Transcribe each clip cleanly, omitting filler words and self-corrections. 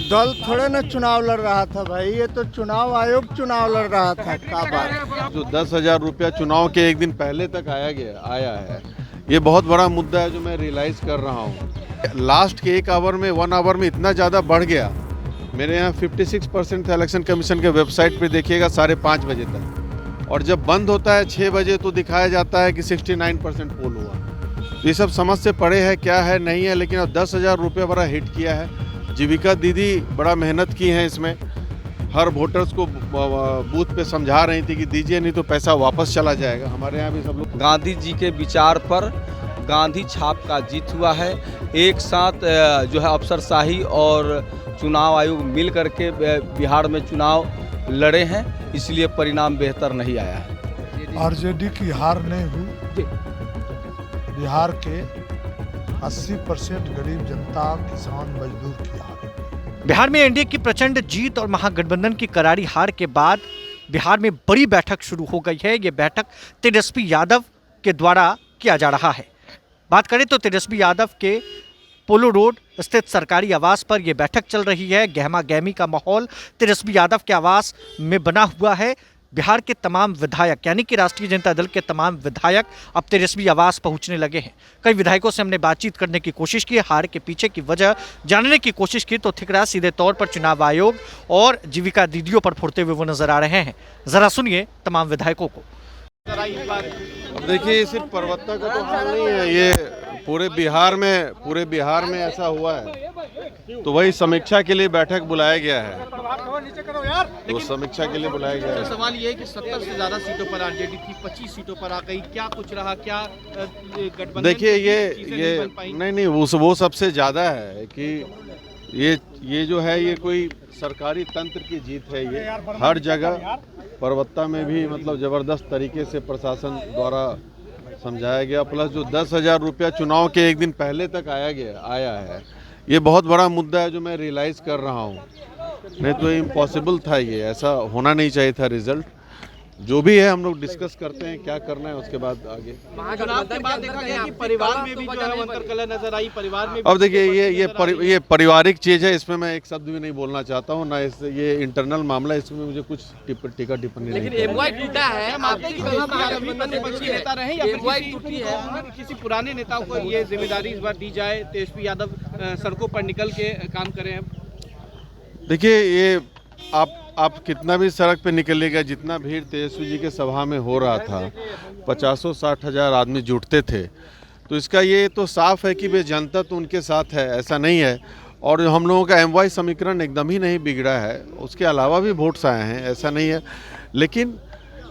दल थोड़े ना चुनाव लड़ रहा था भाई, ये तो चुनाव आयोग चुनाव लड़ रहा था। क्या बात। जो 10,000 रुपया चुनाव के एक दिन पहले तक आया है, ये बहुत बड़ा मुद्दा है जो मैं रियलाइज़ कर रहा हूँ। लास्ट के 1 आवर में इतना ज़्यादा बढ़ गया। मेरे यहाँ 56% था इलेक्शन कमीशन के वेबसाइट पे देखिएगा 5:30 बजे तक, और जब बंद होता है 6 बजे तो दिखाया जाता है कि 69% पोल हुआ। तो ये सब समझ से परे है, क्या है नहीं है, लेकिन अब 10,000 रुपये बड़ा हिट किया है। जीविका दीदी बड़ा मेहनत की हैं इसमें, हर वोटर्स को बूथ पे समझा रही थी कि दीजिए नहीं तो पैसा वापस चला जाएगा। हमारे यहाँ भी सब लोग गांधी जी के विचार पर गांधी छाप का जीत हुआ है। एक साथ जो है अफसरशाही और चुनाव आयोग मिल करके बिहार में चुनाव लड़े हैं, इसलिए परिणाम बेहतर नहीं आया है। आरजेडी की हार नहीं हुई। बिहार के 80% गरीब जनता, किसान, मजदूर की हार। बिहार में एनडीए की प्रचंड जीत और महागठबंधन की करारी हार के बाद बिहार में बड़ी बैठक शुरू हो गई है। ये बैठक तेजस्वी यादव के द्वारा किया जा रहा है। बात करें तो तेजस्वी यादव के पोलो रोड स्थित सरकारी आवास पर यह बैठक चल रही है। गहमा गहमी का माहौल तेजस्वी यादव के आवास में बना हुआ है। बिहार के तमाम विधायक यानी कि राष्ट्रीय जनता दल के तमाम विधायक अब तेजस्वी आवास पहुंचने लगे हैं। कई विधायकों से हमने बातचीत करने की कोशिश की, हार के पीछे की वजह जानने की कोशिश की, तो ठिकरा सीधे तौर पर चुनाव आयोग और जीविका दीदियों पर फोड़ते हुए वो नजर आ रहे हैं। जरा सुनिए तमाम विधायकों को। अब देखिए, सिर्फ परवत्ता का तो हाल नहीं है, ये पूरे बिहार में ऐसा हुआ है। तो वही समीक्षा के लिए बैठक बुलाया गया है। तो समीक्षा के लिए बुलाया गया है। तो सवाल ये है कि 70 से ज्यादा सीटों पर आरजेडी थी, 25 सीटों पर आ गई, क्या कुछ रहा, क्या गठबंधन? देखिए ये नहीं वो सबसे ज्यादा है कि ये जो है ये कोई सरकारी तंत्र की जीत है। ये हर जगह परवत्ता में भी मतलब जबरदस्त तरीके से प्रशासन द्वारा समझाया गया। प्लस जो 10,000 रुपया चुनाव के एक दिन पहले तक आया है, ये बहुत बड़ा मुद्दा है जो मैं रियलाइज़ कर रहा हूँ। नहीं तो इम्पॉसिबल था, ये ऐसा होना नहीं चाहिए था। रिजल्ट जो भी है हम लोग डिस्कस करते हैं क्या करना है, उसके बाद आगे। चुनाव के बाद देखा गया कि परिवार में भी जो है अंतर कलह नजर आई, परिवार में। अब देखिए ये पारिवारिक चीज़ है, इसमें मैं एक शब्द भी नहीं बोलना चाहता हूँ ना। ये इंटरनल मामला है, इसमें मुझे कुछ टीका टिप्पणी नहीं करनी। एमवाई टूटा है, किसी पुराने नेताओं को ये जिम्मेदारी इस बार दी जाए, तेजस्वी यादव सड़कों पर निकल के काम करें। देखिए ये आप कितना भी सड़क पे निकलिएगा, जितना भीड़ तेजस्वी जी के सभा में हो रहा था, 50-60 हज़ार आदमी जुटते थे, तो इसका ये तो साफ है कि वे जनता तो उनके साथ है, ऐसा नहीं है। और हम लोगों का एमवाई समीकरण एकदम ही नहीं बिगड़ा है, उसके अलावा भी वोट्स आए हैं, ऐसा नहीं है। लेकिन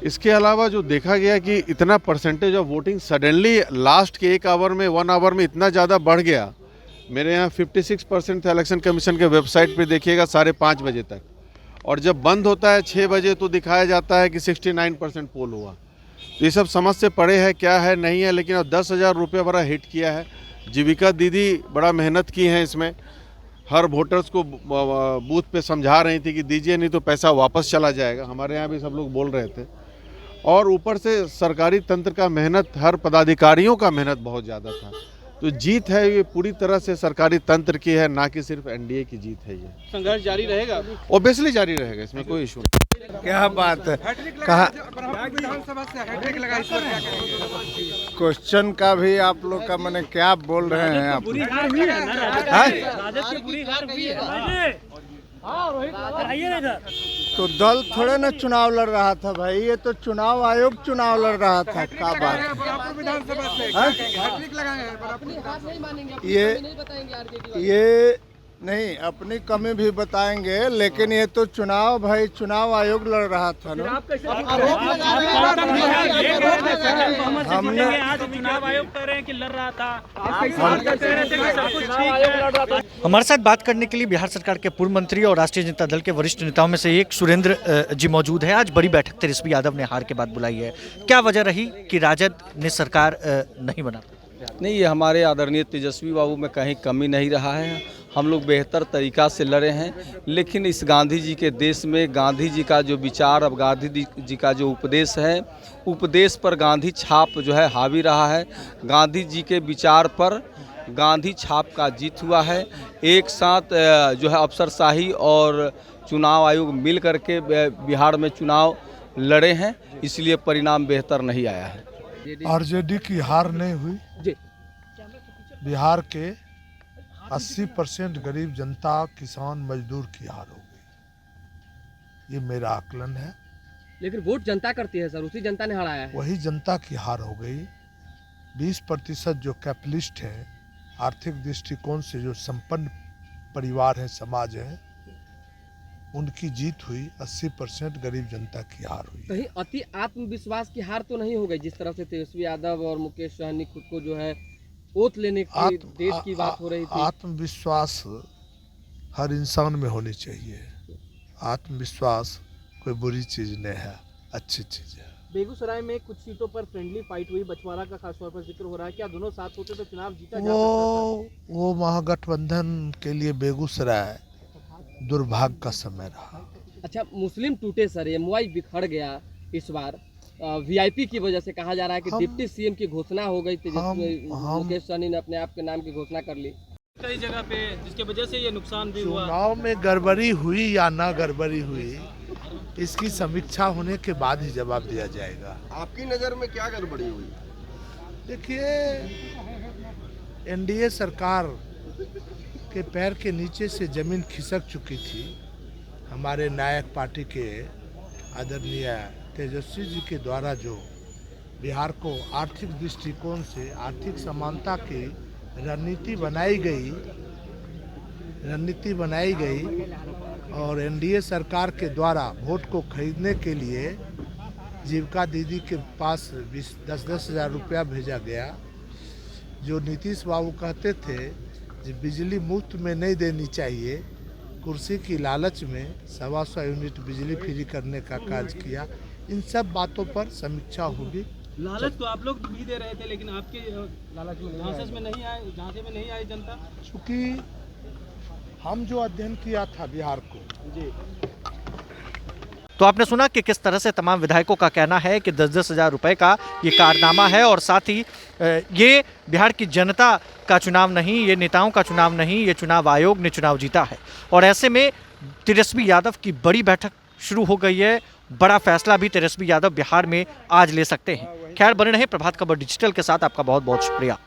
इसके अलावा जो देखा गया कि इतना percentage of voting suddenly last के 1 आवर में इतना ज़्यादा बढ़ गया। मेरे यहाँ 56% था इलेक्शन कमीशन के वेबसाइट पे देखिएगा 5:30 बजे तक, और जब बंद होता है 6 बजे तो दिखाया जाता है कि 69% पोल हुआ। तो ये सब समझ से परे है, क्या है नहीं है, लेकिन अब 10,000 रुपये बड़ा हिट किया है। जीविका दीदी बड़ा मेहनत की हैं इसमें, हर वोटर्स को बूथ पे समझा रही थी कि दीजिए नहीं तो पैसा वापस चला जाएगा। हमारे यहाँ भी सब लोग बोल रहे थे। और ऊपर से सरकारी तंत्र का मेहनत, हर पदाधिकारियों का मेहनत बहुत ज़्यादा था। तो जीत है ये पूरी तरह से सरकारी तंत्र की है, ना कि सिर्फ एनडीए की जीत है। ये संघर्ष जारी रहेगा, ऑब्वियसली जारी रहेगा, इसमें कोई इशू नहीं। क्या बात है, कहा क्वेश्चन का भी आप लोग का मैंने क्या बोल रहे हैं आप? तो दल थोड़े ना चुनाव लड़ रहा था भाई, ये तो चुनाव आयोग चुनाव लड़ रहा था। क्या बात। ये नहीं, अपनी कमी भी बताएंगे, लेकिन ये तो चुनाव भाई चुनाव आयोग लड़ रहा था ना। हमने चुनाव आयोग कह रहे हैं कि लड़ रहा था। हमारे साथ बात करने के लिए बिहार सरकार के पूर्व मंत्री और राष्ट्रीय जनता दल के वरिष्ठ नेताओं में से एक सुरेंद्र जी मौजूद है। आज बड़ी बैठक तेजस्वी यादव ने हार के बाद बुलाई है, क्या वजह रही कि राजद ने सरकार नहीं बना? नहीं, ये हमारे आदरणीय तेजस्वी बाबू में कहीं कमी नहीं रहा है। हम लोग बेहतर तरीक़ा से लड़े हैं, लेकिन इस गांधी जी के देश में गांधी जी का जो विचार, अब गांधी जी का जो उपदेश है, उपदेश पर गांधी छाप जो है हावी रहा है। गांधी जी के विचार पर गांधी छाप का जीत हुआ है। एक साथ जो है अफसरशाही और चुनाव आयोग मिल करके बिहार में चुनाव लड़े हैं, इसलिए परिणाम बेहतर नहीं आया है। आरजेडी की हार नहीं हुई। जी। बिहार के 80% गरीब जनता, किसान, मजदूर की हार हो गई, ये मेरा आकलन है। लेकिन वोट जनता करती है सर, उसी जनता ने हराया है। वही जनता की हार हो गई। 20% जो कैपिटलिस्ट हैं, आर्थिक दृष्टिकोण से जो संपन्न परिवार है, समाज है, उनकी जीत हुई। 80% गरीब जनता की हार हुई। कहीं अति आत्मविश्वास की हार तो नहीं हो गई, जिस तरह से तेजस्वी यादव और मुकेश सहनी खुद को जो है ओत लेने की देश की बात हो रही थी। आत्मविश्वास हर इंसान में होनी चाहिए। आत्मविश्वास कोई बुरी चीज नहीं है, अच्छी चीज है। बेगूसराय में कुछ सीटों पर फ्रेंडली फाइट हुई, बछवाड़ा का खासतौर पर जिक्र हो रहा है। क्या दोनों साथ होते तो चुनाव जीता जा सकता था? वो महागठबंधन के लिए बेगूसराय दुर्भाग्य का समय रहा। अच्छा, मुस्लिम टूटे सर, एमवाई बिखर गया इस बार। वीआईपी की वजह से कहा जा रहा है कि डिप्टी सीएम की घोषणा हो गई थी, मुकेश सहनी ने अपने आप के नाम की घोषणा कर ली कई जगह पे, जिसके वजह से ये नुकसान भी हुआ। चुनाव में गड़बड़ी हुई या ना गड़बड़ी हुई, इसकी समीक्षा होने के बाद ही जवाब दिया जाएगा। आपकी नज़र में क्या गड़बड़ी हुई? देखिए, एनडीए सरकार के पैर के नीचे से जमीन खिसक चुकी थी। हमारे नायक पार्टी के आदरणीय तेजस्वी जी के द्वारा जो बिहार को आर्थिक दृष्टिकोण से आर्थिक समानता की रणनीति बनाई गई और एनडीए सरकार के द्वारा वोट को खरीदने के लिए जीविका दीदी के पास 10-10 हज़ार रुपया भेजा गया। जो नीतीश बाबू कहते थे कि बिजली मुफ्त में नहीं देनी चाहिए, कुर्सी की लालच में 125 यूनिट बिजली फ्री करने का कार्य किया। इन सब बातों पर समीक्षा होगी। लालच तो आप लोग भी दे रहे थे, लेकिन आपके झांसे में नहीं आई जनता। क्योंकि हम जो अध्ययन किया था बिहार को, तो आपने सुना कि किस तरह से तमाम विधायकों का कहना है कि 10-10 हज़ार रुपये का ये कारनामा है और साथ ही ये बिहार की जनता का चुनाव नहीं, ये नेताओं का चुनाव नहीं, ये चुनाव आयोग ने चुनाव जीता है। और ऐसे में तेजस्वी यादव की बड़ी बैठक शुरू हो गई है। बड़ा फैसला भी तेजस्वी यादव बिहार में आज ले सकते हैं। खैर, बने रहे प्रभात खबर डिजिटल के साथ। आपका बहुत बहुत शुक्रिया।